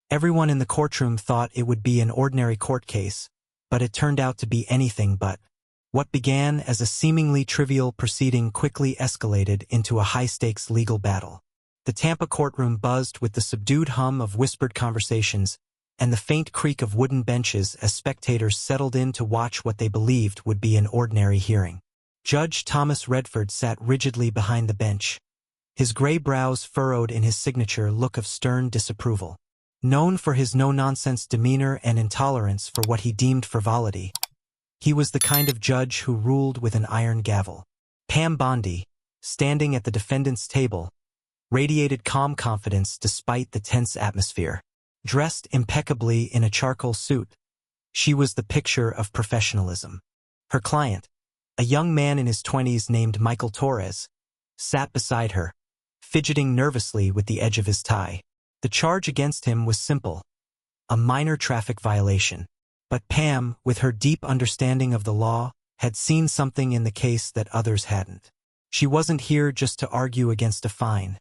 Everyone in the courtroom thought it would be an ordinary court case, but it turned out to be anything but. What began as a seemingly trivial proceeding quickly escalated into a high-stakes legal battle. The Tampa courtroom buzzed with the subdued hum of whispered conversations and the faint creak of wooden benches as spectators settled in to watch what they believed would be an ordinary hearing. Judge Thomas Redford sat rigidly behind the bench, his gray brows furrowed in his signature look of stern disapproval. Known for his no-nonsense demeanor and intolerance for what he deemed frivolity, he was the kind of judge who ruled with an iron gavel. Pam Bondi, standing at the defendant's table, radiated calm confidence despite the tense atmosphere. Dressed impeccably in a charcoal suit, she was the picture of professionalism. Her client, a young man in his 20s named Michael Torres, sat beside her, fidgeting nervously with the edge of his tie. The charge against him was simple, a minor traffic violation. But Pam, with her deep understanding of the law, had seen something in the case that others hadn't. She wasn't here just to argue against a fine.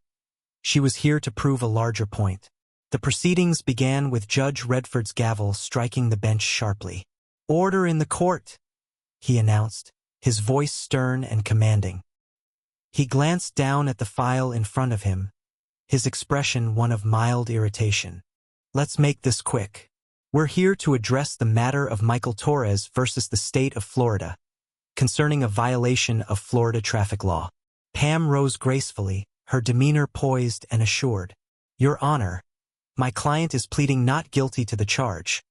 She was here to prove a larger point. The proceedings began with Judge Redford's gavel striking the bench sharply. "Order in the court," he announced, his voice stern and commanding. He glanced down at the file in front of him, his expression one of mild irritation. "Let's make this quick. We're here to address the matter of Michael Torres versus the state of Florida, concerning a violation of Florida traffic law." Pam rose gracefully, her demeanor poised and assured. "Your Honor, my client is pleading not guilty to the charge,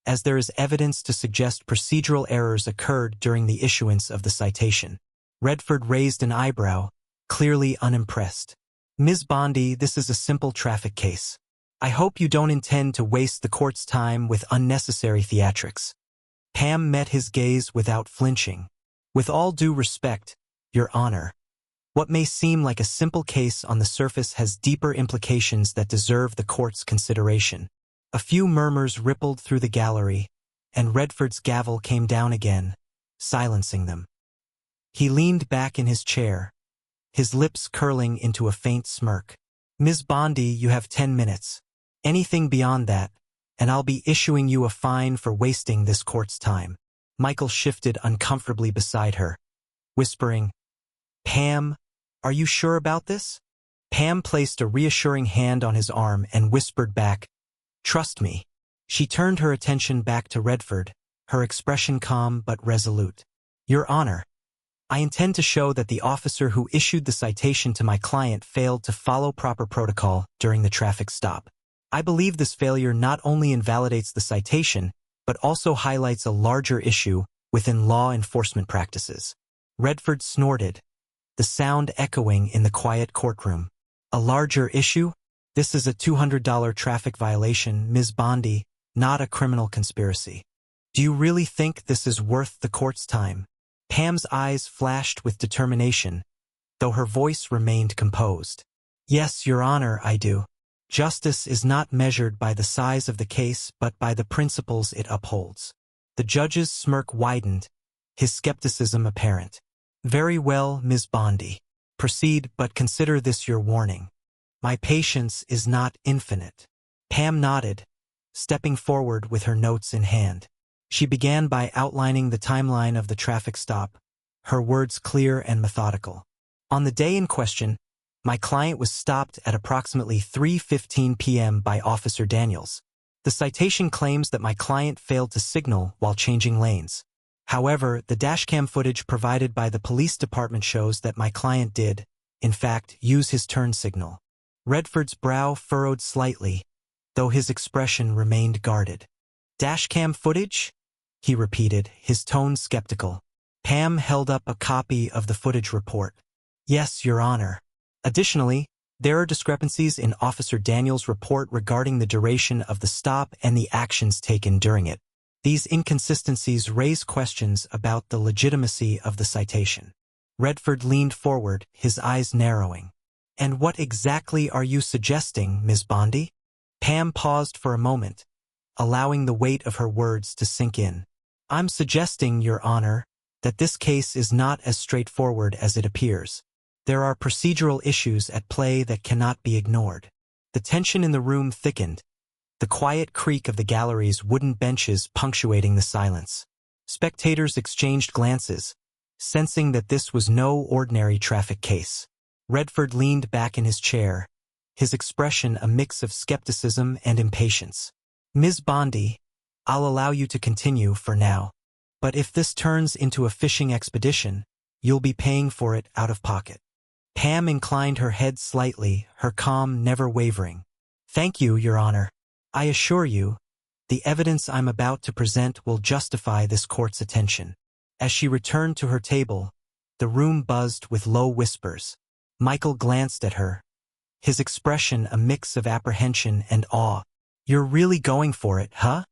as there is evidence to suggest procedural errors occurred during the issuance of the citation." Redford raised an eyebrow, clearly unimpressed. "Ms. Bondi, this is a simple traffic case. I hope you don't intend to waste the court's time with unnecessary theatrics." Pam met his gaze without flinching. "With all due respect, Your Honor, what may seem like a simple case on the surface has deeper implications that deserve the court's consideration." A few murmurs rippled through the gallery, and Redford's gavel came down again, silencing them. He leaned back in his chair, his lips curling into a faint smirk. "Ms. Bondi, you have 10 minutes. Anything beyond that, and I'll be issuing you a fine for wasting this court's time." Michael shifted uncomfortably beside her, whispering, "Pam, are you sure about this?" Pam placed a reassuring hand on his arm and whispered back, "Trust me." She turned her attention back to Redford, her expression calm but resolute. "Your Honor, I intend to show that the officer who issued the citation to my client failed to follow proper protocol during the traffic stop. I believe this failure not only invalidates the citation, but also highlights a larger issue within law enforcement practices." Redford snorted, the sound echoing in the quiet courtroom. "A larger issue? This is a $200 traffic violation, Ms. Bondi, not a criminal conspiracy. Do you really think this is worth the court's time?" Pam's eyes flashed with determination, though her voice remained composed. "Yes, Your Honor, I do. Justice is not measured by the size of the case but by the principles it upholds." The judge's smirk widened, his skepticism apparent. "Very well, Ms. Bondi. Proceed, but consider this your warning. My patience is not infinite." Pam nodded, stepping forward with her notes in hand. She began by outlining the timeline of the traffic stop, her words clear and methodical. "On the day in question, my client was stopped at approximately 3:15 p.m. by Officer Daniels. The citation claims that my client failed to signal while changing lanes. However, the dashcam footage provided by the police department shows that my client did, in fact, use his turn signal." Redford's brow furrowed slightly, though his expression remained guarded. "Dashcam footage?" he repeated, his tone skeptical. Pam held up a copy of the footage report. "Yes, Your Honor. Additionally, there are discrepancies in Officer Daniels' report regarding the duration of the stop and the actions taken during it. These inconsistencies raise questions about the legitimacy of the citation." Redford leaned forward, his eyes narrowing. "And what exactly are you suggesting, Ms. Bondi?" Pam paused for a moment, allowing the weight of her words to sink in. "I'm suggesting, Your Honor, that this case is not as straightforward as it appears. There are procedural issues at play that cannot be ignored." The tension in the room thickened, the quiet creak of the gallery's wooden benches punctuating the silence. Spectators exchanged glances, sensing that this was no ordinary traffic case. Redford leaned back in his chair, his expression a mix of skepticism and impatience. "Ms. Bondi, I'll allow you to continue for now. But if this turns into a fishing expedition, you'll be paying for it out of pocket." Pam inclined her head slightly, her calm never wavering. "Thank you, Your Honor. I assure you, the evidence I'm about to present will justify this court's attention." As she returned to her table, the room buzzed with low whispers. Michael glanced at her, his expression a mix of apprehension and awe. "You're really going for it, huh?"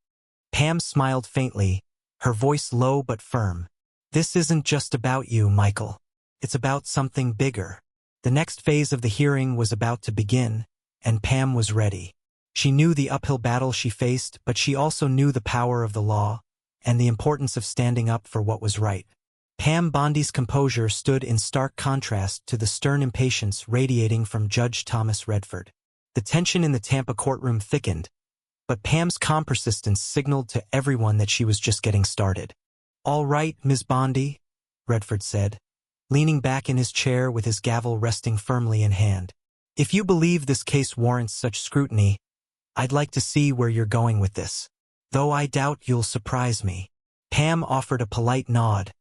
Pam smiled faintly, her voice low but firm. "This isn't just about you, Michael. It's about something bigger." The next phase of the hearing was about to begin, and Pam was ready. She knew the uphill battle she faced, but she also knew the power of the law and the importance of standing up for what was right. Pam Bondi's composure stood in stark contrast to the stern impatience radiating from Judge Thomas Redford. The tension in the Tampa courtroom thickened, but Pam's calm persistence signaled to everyone that she was just getting started. "All right, Ms. Bondi," Redford said, leaning back in his chair with his gavel resting firmly in hand. "If you believe this case warrants such scrutiny, I'd like to see where you're going with this. Though I doubt you'll surprise me." Pam offered a polite nod,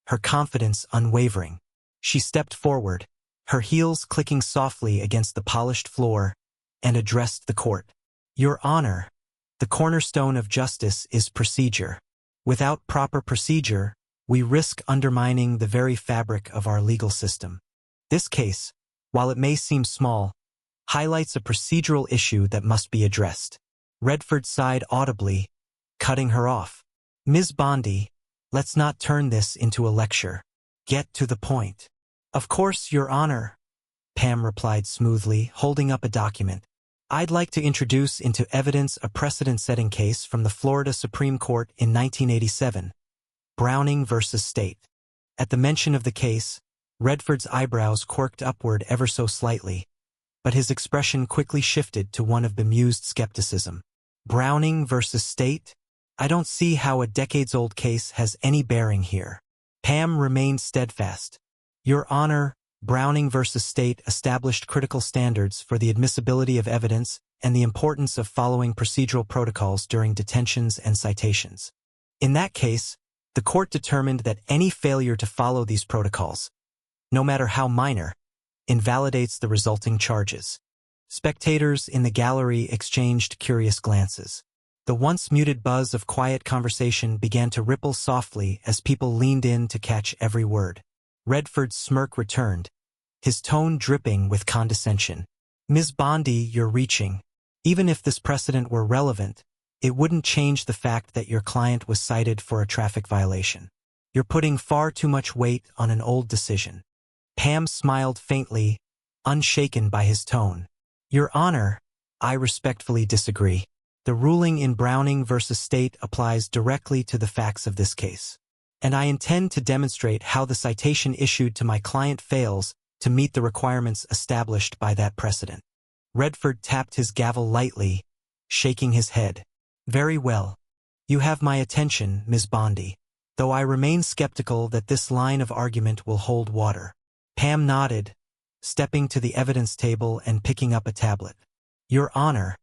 her confidence unwavering. She stepped forward, her heels clicking softly against the polished floor, and addressed the court. "Your Honor, the cornerstone of justice is procedure. Without proper procedure, we risk undermining the very fabric of our legal system. This case, while it may seem small, highlights a procedural issue that must be addressed." Redford sighed audibly, cutting her off. "Ms. Bondi, let's not turn this into a lecture. Get to the point." "Of course, Your Honor," Pam replied smoothly, holding up a document. "I'd like to introduce into evidence a precedent-setting case from the Florida Supreme Court in 1987, Browning v. State." At the mention of the case, Redford's eyebrows quirked upward ever so slightly, but his expression quickly shifted to one of bemused skepticism. "Browning v. State? I don't see how a decades-old case has any bearing here." Pam remained steadfast. "Your Honor, Browning v. State established critical standards for the admissibility of evidence and the importance of following procedural protocols during detentions and citations. In that case, the court determined that any failure to follow these protocols, no matter how minor, invalidates the resulting charges." Spectators in the gallery exchanged curious glances. The once muted buzz of quiet conversation began to ripple softly as people leaned in to catch every word. Redford's smirk returned, his tone dripping with condescension. "Ms. Bondi, you're reaching. Even if this precedent were relevant, it wouldn't change the fact that your client was cited for a traffic violation. You're putting far too much weight on an old decision." Pam smiled faintly, unshaken by his tone. "Your Honor, I respectfully disagree. The ruling in Browning v. State applies directly to the facts of this case, and I intend to demonstrate how the citation issued to my client fails to meet the requirements established by that precedent." Redford tapped his gavel lightly, shaking his head. "Very well. You have my attention, Ms. Bondi, though I remain skeptical that this line of argument will hold water." Pam nodded, stepping to the evidence table and picking up a tablet. "Your Honor,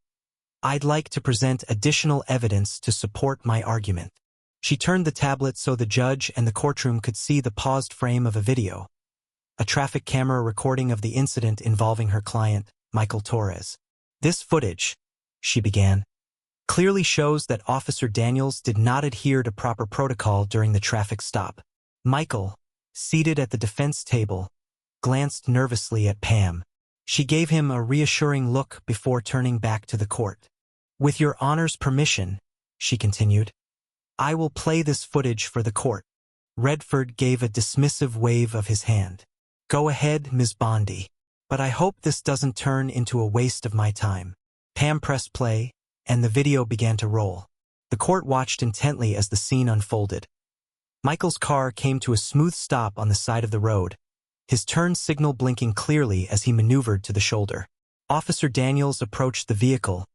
I'd like to present additional evidence to support my argument." She turned the tablet so the judge and the courtroom could see the paused frame of a video, a traffic camera recording of the incident involving her client, Michael Torres. "This footage," she began, "clearly shows that Officer Daniels did not adhere to proper protocol during the traffic stop." Michael, seated at the defense table, glanced nervously at Pam. She gave him a reassuring look before turning back to the court. "With Your Honor's permission," she continued, "I will play this footage for the court." Redford gave a dismissive wave of his hand. "Go ahead, Ms. Bondi, but I hope this doesn't turn into a waste of my time." Pam pressed play, and the video began to roll. The court watched intently as the scene unfolded. Michael's car came to a smooth stop on the side of the road, his turn signal blinking clearly as he maneuvered to the shoulder. Officer Daniels approached the vehicle,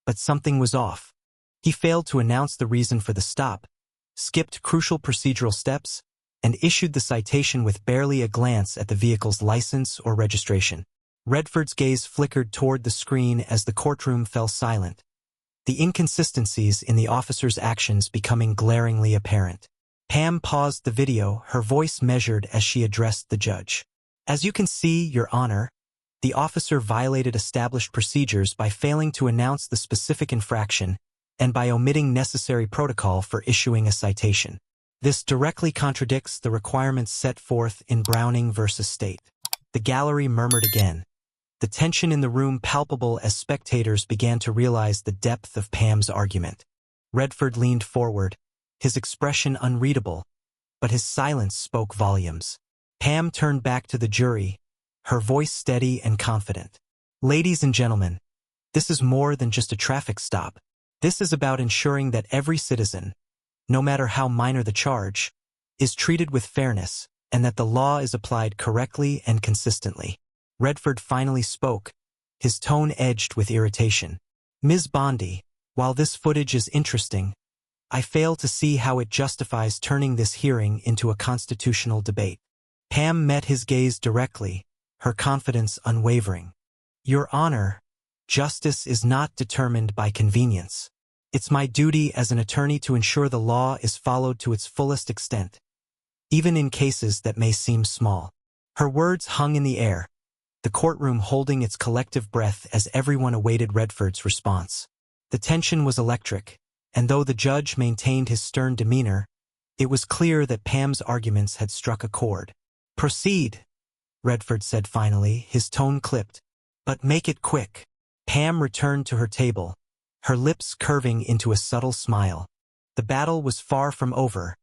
but something was off. He failed to announce the reason for the stop, skipped crucial procedural steps, and issued the citation with barely a glance at the vehicle's license or registration. Redford's gaze flickered toward the screen as the courtroom fell silent, the inconsistencies in the officer's actions becoming glaringly apparent. Pam paused the video, her voice measured as she addressed the judge. "As you can see, Your Honor, the officer violated established procedures by failing to announce the specific infraction and by omitting necessary protocol for issuing a citation. This directly contradicts the requirements set forth in Browning v. State." The gallery murmured again, the tension in the room palpable as spectators began to realize the depth of Pam's argument. Redford leaned forward, his expression unreadable, but his silence spoke volumes. Pam turned back to the jury, her voice steady and confident. "Ladies and gentlemen, this is more than just a traffic stop. This is about ensuring that every citizen, no matter how minor the charge, is treated with fairness and that the law is applied correctly and consistently." Redford finally spoke, his tone edged with irritation. "Ms. Bondi, while this footage is interesting, I fail to see how it justifies turning this hearing into a constitutional debate." Pam met his gaze directly, her confidence unwavering. "Your Honor, justice is not determined by convenience. It's my duty as an attorney to ensure the law is followed to its fullest extent, even in cases that may seem small." Her words hung in the air, the courtroom holding its collective breath as everyone awaited Redford's response. The tension was electric, and though the judge maintained his stern demeanor, it was clear that Pam's arguments had struck a chord. "Proceed," Redford said finally, his tone clipped. "But make it quick." Pam returned to her table, her lips curving into a subtle smile. The battle was far from over,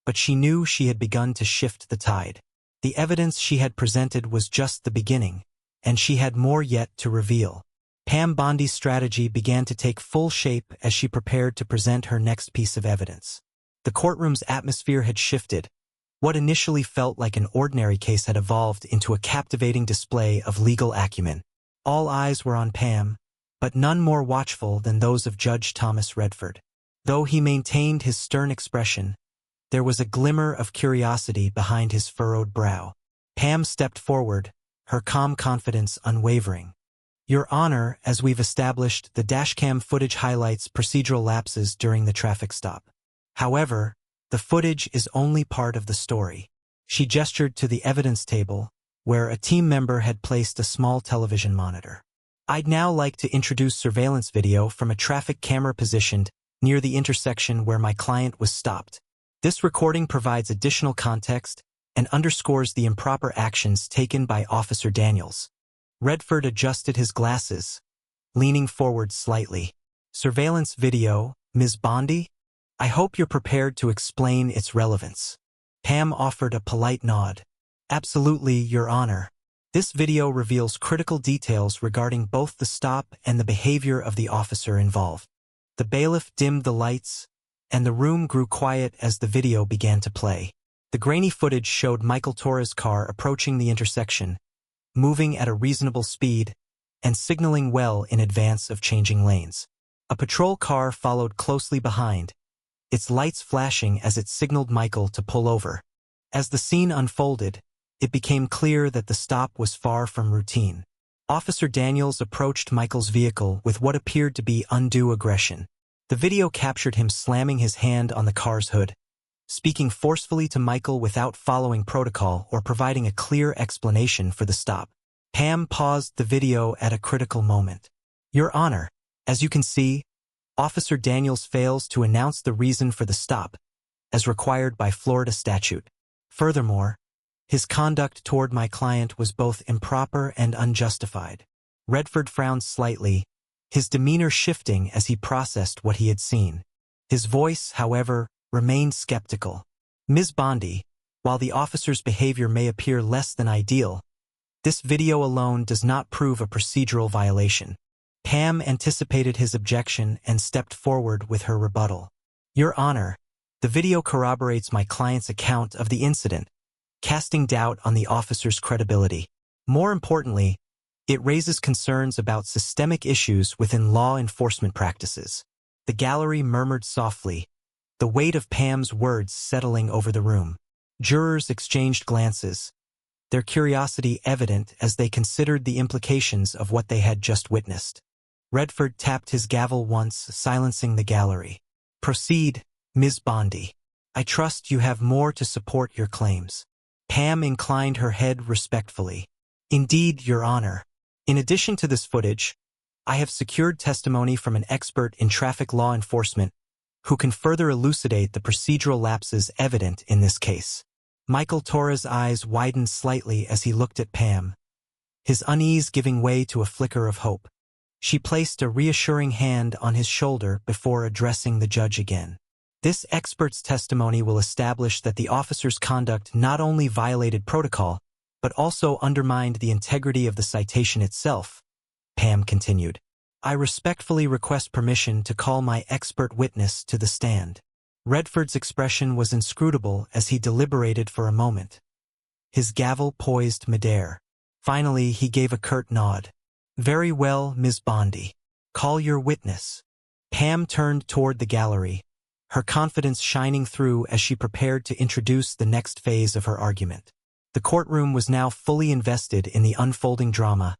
but she knew she had begun to shift the tide. The evidence she had presented was just the beginning, and she had more yet to reveal. Pam Bondi's strategy began to take full shape as she prepared to present her next piece of evidence. The courtroom's atmosphere had shifted. What initially felt like an ordinary case had evolved into a captivating display of legal acumen. All eyes were on Pam, but none more watchful than those of Judge Thomas Redford. Though he maintained his stern expression, there was a glimmer of curiosity behind his furrowed brow. Pam stepped forward, her calm confidence unwavering. "Your Honor, as we've established, the dashcam footage highlights procedural lapses during the traffic stop. However, the footage is only part of the story." She gestured to the evidence table, where a team member had placed a small television monitor. "I'd now like to introduce surveillance video from a traffic camera positioned near the intersection where my client was stopped. This recording provides additional context and underscores the improper actions taken by Officer Daniels." Redford adjusted his glasses, leaning forward slightly. "Surveillance video, Ms. Bondi? I hope you're prepared to explain its relevance." Pam offered a polite nod. "Absolutely, Your Honor. This video reveals critical details regarding both the stop and the behavior of the officer involved." The bailiff dimmed the lights, and the room grew quiet as the video began to play. The grainy footage showed Michael Torres' car approaching the intersection, moving at a reasonable speed and signaling well in advance of changing lanes. A patrol car followed closely behind, its lights flashing as it signaled Michael to pull over. As the scene unfolded, it became clear that the stop was far from routine. Officer Daniels approached Michael's vehicle with what appeared to be undue aggression. The video captured him slamming his hand on the car's hood, speaking forcefully to Michael without following protocol or providing a clear explanation for the stop. Pam paused the video at a critical moment. "Your Honor, as you can see, Officer Daniels fails to announce the reason for the stop, as required by Florida statute. Furthermore, his conduct toward my client was both improper and unjustified." Redford frowned slightly, his demeanor shifting as he processed what he had seen. His voice, however, remained skeptical. "Ms. Bondi, while the officer's behavior may appear less than ideal, this video alone does not prove a procedural violation." Pam anticipated his objection and stepped forward with her rebuttal. "Your Honor, the video corroborates my client's account of the incident, casting doubt on the officer's credibility. More importantly, It raises concerns about systemic issues within law enforcement practices. The gallery murmured softly, the weight of Pam's words settling over the room. Jurors exchanged glances, their curiosity evident as they considered the implications of what they had just witnessed. Redford tapped his gavel once, silencing the gallery. "Proceed, Ms. Bondi. I trust you have more to support your claims." Pam inclined her head respectfully. "Indeed, Your Honor. In addition to this footage, I have secured testimony from an expert in traffic law enforcement who can further elucidate the procedural lapses evident in this case." Michael Torres' eyes widened slightly as he looked at Pam, his unease giving way to a flicker of hope. She placed a reassuring hand on his shoulder before addressing the judge again. "This expert's testimony will establish that the officer's conduct not only violated protocol, but also undermined the integrity of the citation itself," Pam continued. "I respectfully request permission to call my expert witness to the stand." Redford's expression was inscrutable as he deliberated for a moment, his gavel poised midair. Finally, he gave a curt nod. "Very well, Ms. Bondi. Call your witness." Pam turned toward the gallery, her confidence shining through as she prepared to introduce the next phase of her argument. The courtroom was now fully invested in the unfolding drama,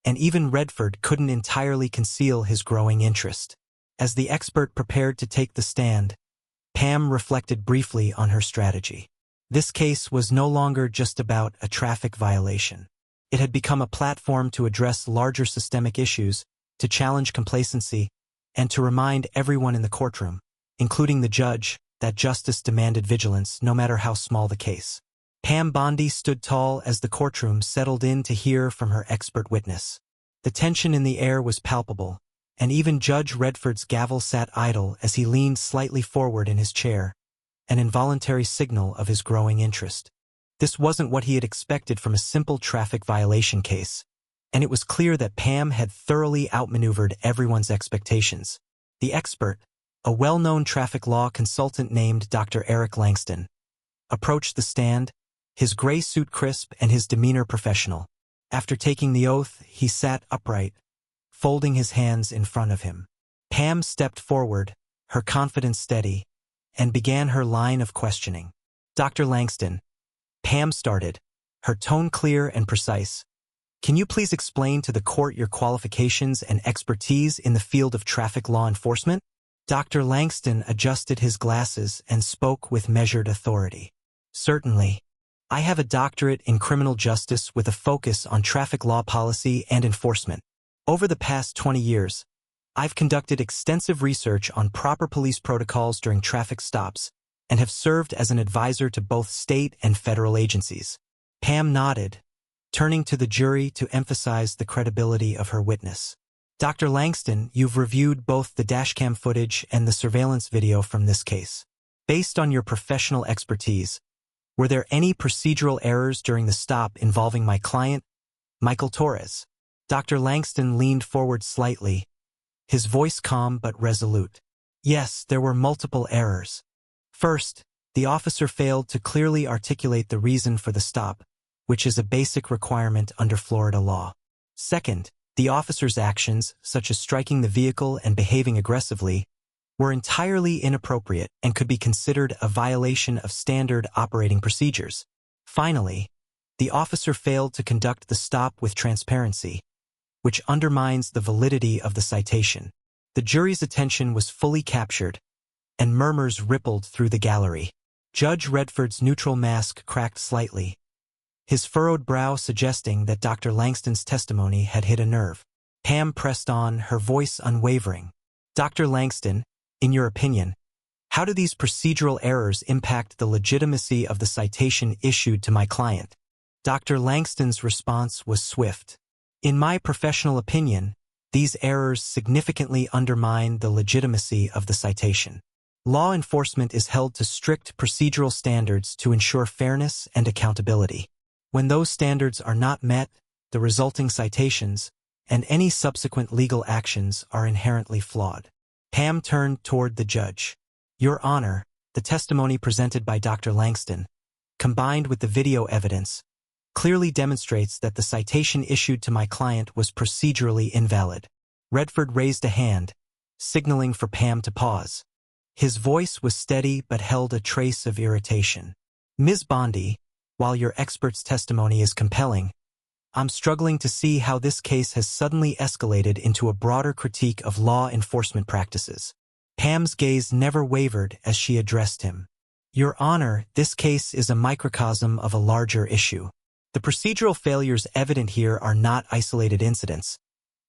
and even Redford couldn't entirely conceal his growing interest. As the expert prepared to take the stand, Pam reflected briefly on her strategy. This case was no longer just about a traffic violation. It had become a platform to address larger systemic issues, to challenge complacency, and to remind everyone in the courtroom, including the judge, that justice demanded vigilance no matter how small the case. Pam Bondi stood tall as the courtroom settled in to hear from her expert witness. The tension in the air was palpable, and even Judge Redford's gavel sat idle as he leaned slightly forward in his chair, an involuntary signal of his growing interest. This wasn't what he had expected from a simple traffic violation case, and it was clear that Pam had thoroughly outmaneuvered everyone's expectations. The expert, a well-known traffic law consultant named Dr. Eric Langston, approached the stand, his gray suit crisp and his demeanor professional. After taking the oath, he sat upright, folding his hands in front of him. Pam stepped forward, her confidence steady, and began her line of questioning. "Dr. Langston," Pam started, her tone clear and precise, "can you please explain to the court your qualifications and expertise in the field of traffic law enforcement?" Dr. Langston adjusted his glasses and spoke with measured authority. "Certainly. I have a doctorate in criminal justice with a focus on traffic law policy and enforcement. Over the past 20 years, I've conducted extensive research on proper police protocols during traffic stops and have served as an advisor to both state and federal agencies." Pam nodded, turning to the jury to emphasize the credibility of her witness. "Dr. Langston, you've reviewed both the dashcam footage and the surveillance video from this case. Based on your professional expertise, were there any procedural errors during the stop involving my client, Michael Torres?" Dr. Langston leaned forward slightly, his voice calm but resolute. "Yes, there were multiple errors. First, the officer failed to clearly articulate the reason for the stop, which is a basic requirement under Florida law. Second, the officer's actions, such as striking the vehicle and behaving aggressively, were entirely inappropriate and could be considered a violation of standard operating procedures. Finally, the officer failed to conduct the stop with transparency, which undermines the validity of the citation." The jury's attention was fully captured, and murmurs rippled through the gallery. Judge Redford's neutral mask cracked slightly, his furrowed brow suggesting that Dr. Langston's testimony had hit a nerve. Pam pressed on, her voice unwavering. "Dr. Langston, in your opinion, how do these procedural errors impact the legitimacy of the citation issued to my client?" Dr. Langston's response was swift. "In my professional opinion, these errors significantly undermine the legitimacy of the citation. Law enforcement is held to strict procedural standards to ensure fairness and accountability. When those standards are not met, the resulting citations and any subsequent legal actions are inherently flawed." Pam turned toward the judge. "Your Honor, the testimony presented by Dr. Langston, combined with the video evidence, clearly demonstrates that the citation issued to my client was procedurally invalid. Redford raised a hand, signaling for Pam to pause. His voice was steady but held a trace of irritation. Ms. Bondi, while your expert's testimony is compelling, I'm struggling to see how this case has suddenly escalated into a broader critique of law enforcement practices. Pam's gaze never wavered as she addressed him. Your Honor, this case is a microcosm of a larger issue. The procedural failures evident here are not isolated incidents.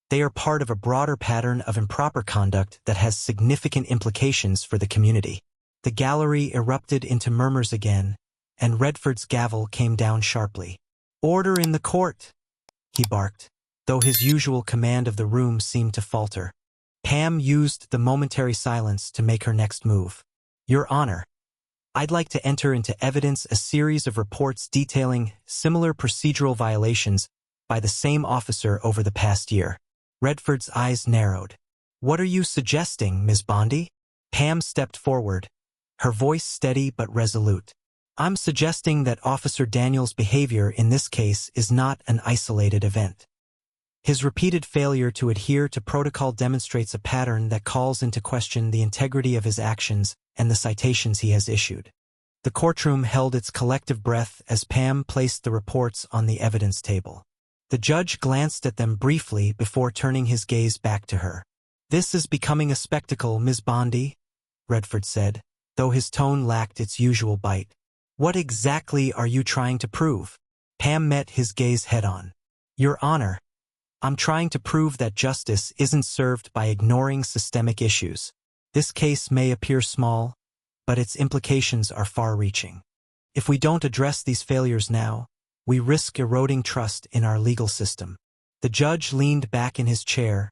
They are part of a broader pattern of improper conduct that has significant implications for the community. The gallery erupted into murmurs again, and Redford's gavel came down sharply. Order in the court, he barked, though his usual command of the room seemed to falter. Pam used the momentary silence to make her next move. Your Honor, I'd like to enter into evidence a series of reports detailing similar procedural violations by the same officer over the past year. Redford's eyes narrowed. What are you suggesting, Ms. Bondi? Pam stepped forward, her voice steady but resolute. I'm suggesting that Officer Daniels' behavior in this case is not an isolated event. His repeated failure to adhere to protocol demonstrates a pattern that calls into question the integrity of his actions and the citations he has issued. The courtroom held its collective breath as Pam placed the reports on the evidence table. The judge glanced at them briefly before turning his gaze back to her. This is becoming a spectacle, Ms. Bondi, Redford said, though his tone lacked its usual bite. What exactly are you trying to prove? Pam met his gaze head-on. Your Honor, I'm trying to prove that justice isn't served by ignoring systemic issues. This case may appear small, but its implications are far-reaching. If we don't address these failures now, we risk eroding trust in our legal system. The judge leaned back in his chair,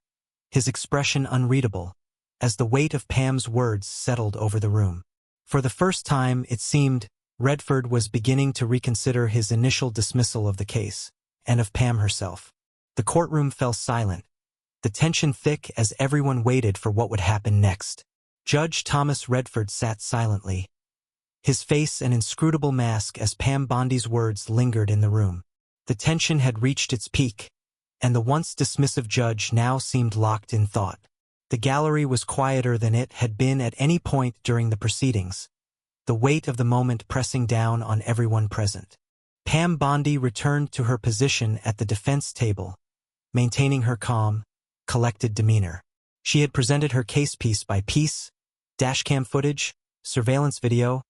his expression unreadable, as the weight of Pam's words settled over the room. For the first time, it seemed, Redford was beginning to reconsider his initial dismissal of the case, and of Pam herself. The courtroom fell silent, the tension thick as everyone waited for what would happen next. Judge Thomas Redford sat silently, his face an inscrutable mask as Pam Bondi's words lingered in the room. The tension had reached its peak, and the once dismissive judge now seemed locked in thought. The gallery was quieter than it had been at any point during the proceedings, the weight of the moment pressing down on everyone present. Pam Bondi returned to her position at the defense table, maintaining her calm, collected demeanor. She had presented her case piece by piece, dashcam footage, surveillance video,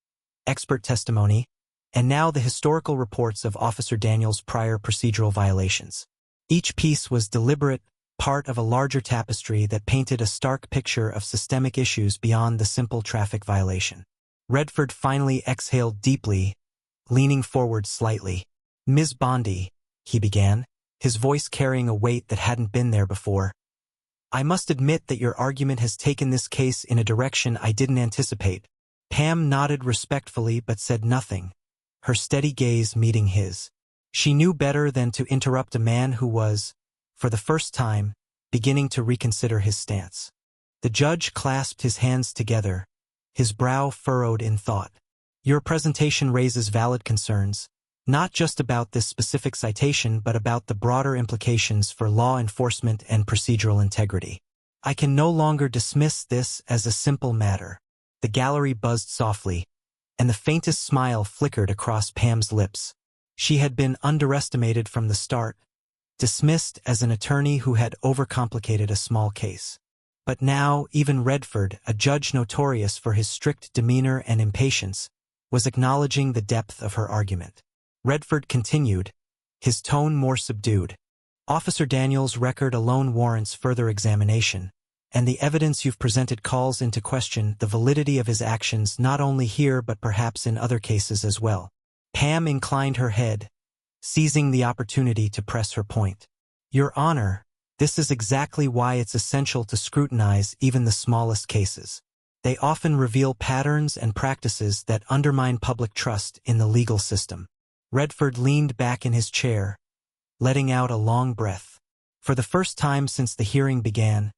expert testimony, and now the historical reports of Officer Daniels' prior procedural violations. Each piece was deliberate, part of a larger tapestry that painted a stark picture of systemic issues beyond the simple traffic violation. Redford finally exhaled deeply, leaning forward slightly. Ms. Bondi, he began, his voice carrying a weight that hadn't been there before. I must admit that your argument has taken this case in a direction I didn't anticipate. Pam nodded respectfully but said nothing, her steady gaze meeting his. She knew better than to interrupt a man who was, for the first time, beginning to reconsider his stance. The judge clasped his hands together, his brow furrowed in thought. Your presentation raises valid concerns, not just about this specific citation but about the broader implications for law enforcement and procedural integrity. I can no longer dismiss this as a simple matter. The gallery buzzed softly, and the faintest smile flickered across Pam's lips. She had been underestimated from the start, dismissed as an attorney who had overcomplicated a small case. But now, even Redford, a judge notorious for his strict demeanor and impatience, was acknowledging the depth of her argument. Redford continued, his tone more subdued. Officer Daniels' record alone warrants further examination, and the evidence you've presented calls into question the validity of his actions not only here but perhaps in other cases as well. Pam inclined her head, seizing the opportunity to press her point. Your Honor, this is exactly why it's essential to scrutinize even the smallest cases. They often reveal patterns and practices that undermine public trust in the legal system. Redford leaned back in his chair, letting out a long breath. For the first time since the hearing began,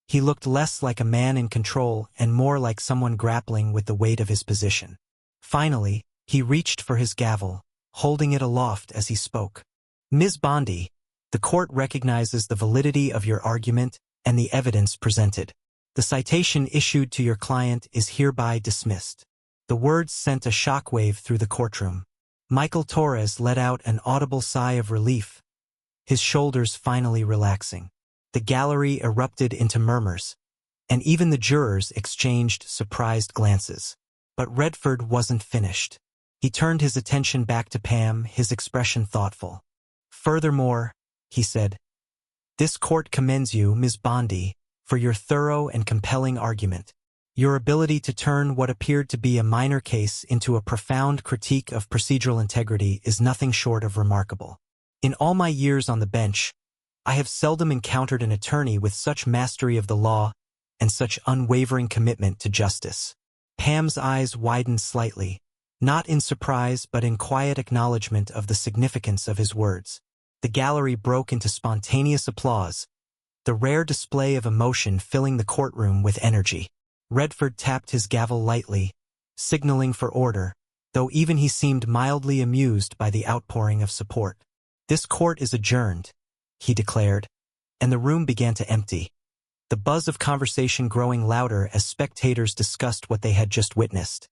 he looked less like a man in control and more like someone grappling with the weight of his position. Finally, he reached for his gavel, holding it aloft as he spoke. Ms. Bondi, the court recognizes the validity of your argument and the evidence presented. The citation issued to your client is hereby dismissed. The words sent a shockwave through the courtroom. Michael Torres let out an audible sigh of relief, his shoulders finally relaxing. The gallery erupted into murmurs, and even the jurors exchanged surprised glances. But Redford wasn't finished. He turned his attention back to Pam, his expression thoughtful. Furthermore, he said, this court commends you, Ms. Bondi, for your thorough and compelling argument. Your ability to turn what appeared to be a minor case into a profound critique of procedural integrity is nothing short of remarkable. In all my years on the bench, I have seldom encountered an attorney with such mastery of the law and such unwavering commitment to justice. Pam's eyes widened slightly, not in surprise but in quiet acknowledgement of the significance of his words. The gallery broke into spontaneous applause, the rare display of emotion filling the courtroom with energy. Redford tapped his gavel lightly, signaling for order, though even he seemed mildly amused by the outpouring of support. This court is adjourned, he declared, and the room began to empty, the buzz of conversation growing louder as spectators discussed what they had just witnessed.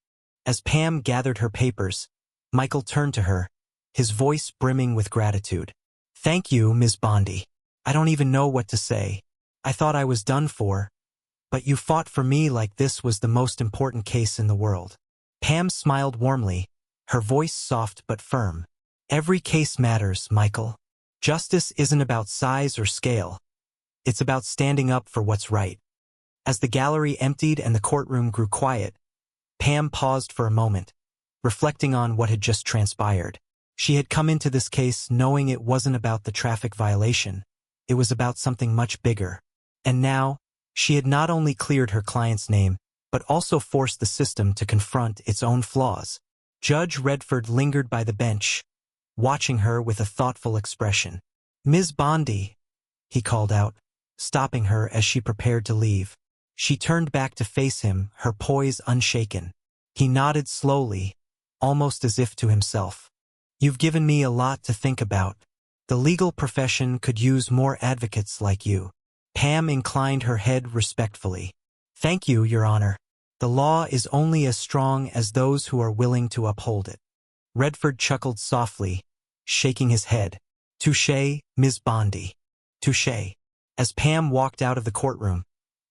As Pam gathered her papers, Michael turned to her, his voice brimming with gratitude. Thank you, Ms. Bondi. I don't even know what to say. I thought I was done for, but you fought for me like this was the most important case in the world. Pam smiled warmly, her voice soft but firm. Every case matters, Michael. Justice isn't about size or scale. It's about standing up for what's right. As the gallery emptied and the courtroom grew quiet, Pam paused for a moment, reflecting on what had just transpired. She had come into this case knowing it wasn't about the traffic violation. It was about something much bigger. And now, she had not only cleared her client's name, but also forced the system to confront its own flaws. Judge Redford lingered by the bench, watching her with a thoughtful expression. Ms. Bondi, he called out, stopping her as she prepared to leave. She turned back to face him, her poise unshaken. He nodded slowly, almost as if to himself. You've given me a lot to think about. The legal profession could use more advocates like you. Pam inclined her head respectfully. Thank you, Your Honor. The law is only as strong as those who are willing to uphold it. Redford chuckled softly, shaking his head. Touché, Ms. Bondi. Touché. As Pam walked out of the courtroom,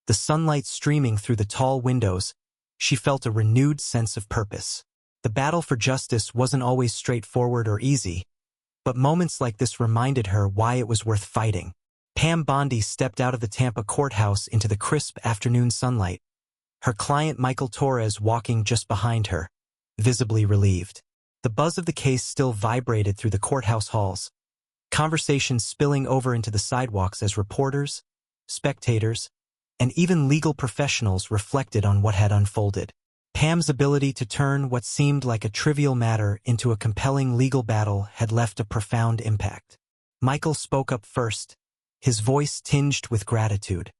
the sunlight streaming through the tall windows, she felt a renewed sense of purpose. The battle for justice wasn't always straightforward or easy, but moments like this reminded her why it was worth fighting. Pam Bondi stepped out of the Tampa courthouse into the crisp afternoon sunlight, her client Michael Torres walking just behind her, visibly relieved. The buzz of the case still vibrated through the courthouse halls, conversations spilling over into the sidewalks as reporters, spectators, and even legal professionals reflected on what had unfolded. Pam's ability to turn what seemed like a trivial matter into a compelling legal battle had left a profound impact. Michael spoke up first, his voice tinged with gratitude.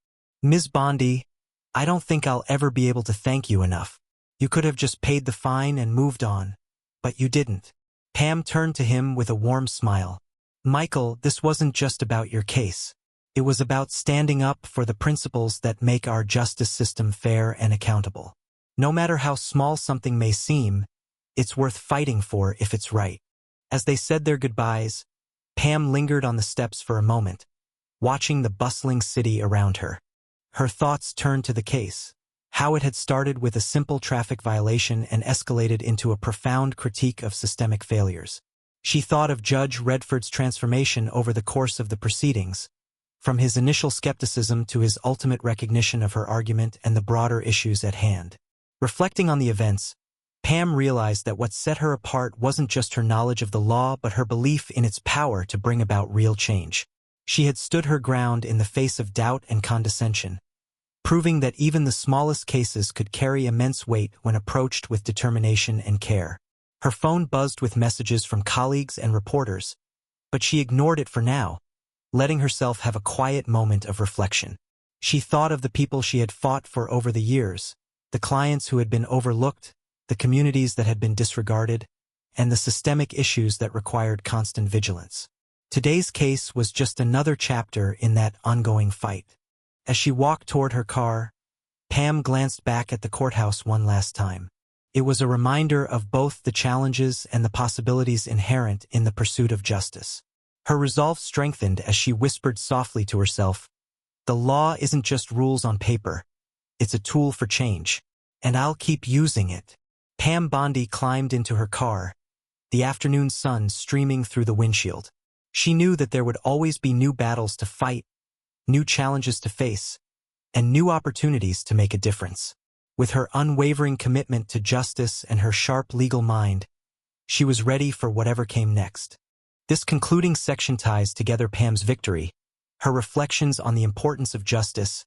Ms. Bondi, I don't think I'll ever be able to thank you enough. You could have just paid the fine and moved on, but you didn't. Pam turned to him with a warm smile. Michael, this wasn't just about your case. It was about standing up for the principles that make our justice system fair and accountable. No matter how small something may seem, it's worth fighting for if it's right. As they said their goodbyes, Pam lingered on the steps for a moment, watching the bustling city around her. Her thoughts turned to the case, how it had started with a simple traffic violation and escalated into a profound critique of systemic failures. She thought of Judge Redford's transformation over the course of the proceedings, from his initial skepticism to his ultimate recognition of her argument and the broader issues at hand. Reflecting on the events, Pam realized that what set her apart wasn't just her knowledge of the law but her belief in its power to bring about real change. She had stood her ground in the face of doubt and condescension, proving that even the smallest cases could carry immense weight when approached with determination and care. Her phone buzzed with messages from colleagues and reporters, but she ignored it for now, letting herself have a quiet moment of reflection. She thought of the people she had fought for over the years, the clients who had been overlooked, the communities that had been disregarded, and the systemic issues that required constant vigilance. Today's case was just another chapter in that ongoing fight. As she walked toward her car, Pam glanced back at the courthouse one last time. It was a reminder of both the challenges and the possibilities inherent in the pursuit of justice. Her resolve strengthened as she whispered softly to herself, "The law isn't just rules on paper. It's a tool for change, and I'll keep using it." Pam Bondi climbed into her car, the afternoon sun streaming through the windshield. She knew that there would always be new battles to fight, new challenges to face, and new opportunities to make a difference. With her unwavering commitment to justice and her sharp legal mind, she was ready for whatever came next. This concluding section ties together Pam's victory, her reflections on the importance of justice,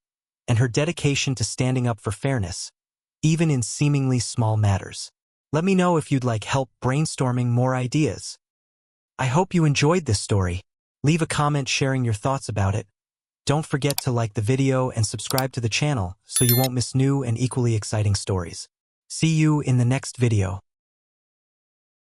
and her dedication to standing up for fairness, even in seemingly small matters. Let me know if you'd like help brainstorming more ideas. I hope you enjoyed this story. Leave a comment sharing your thoughts about it. Don't forget to like the video and subscribe to the channel so you won't miss new and equally exciting stories. See you in the next video.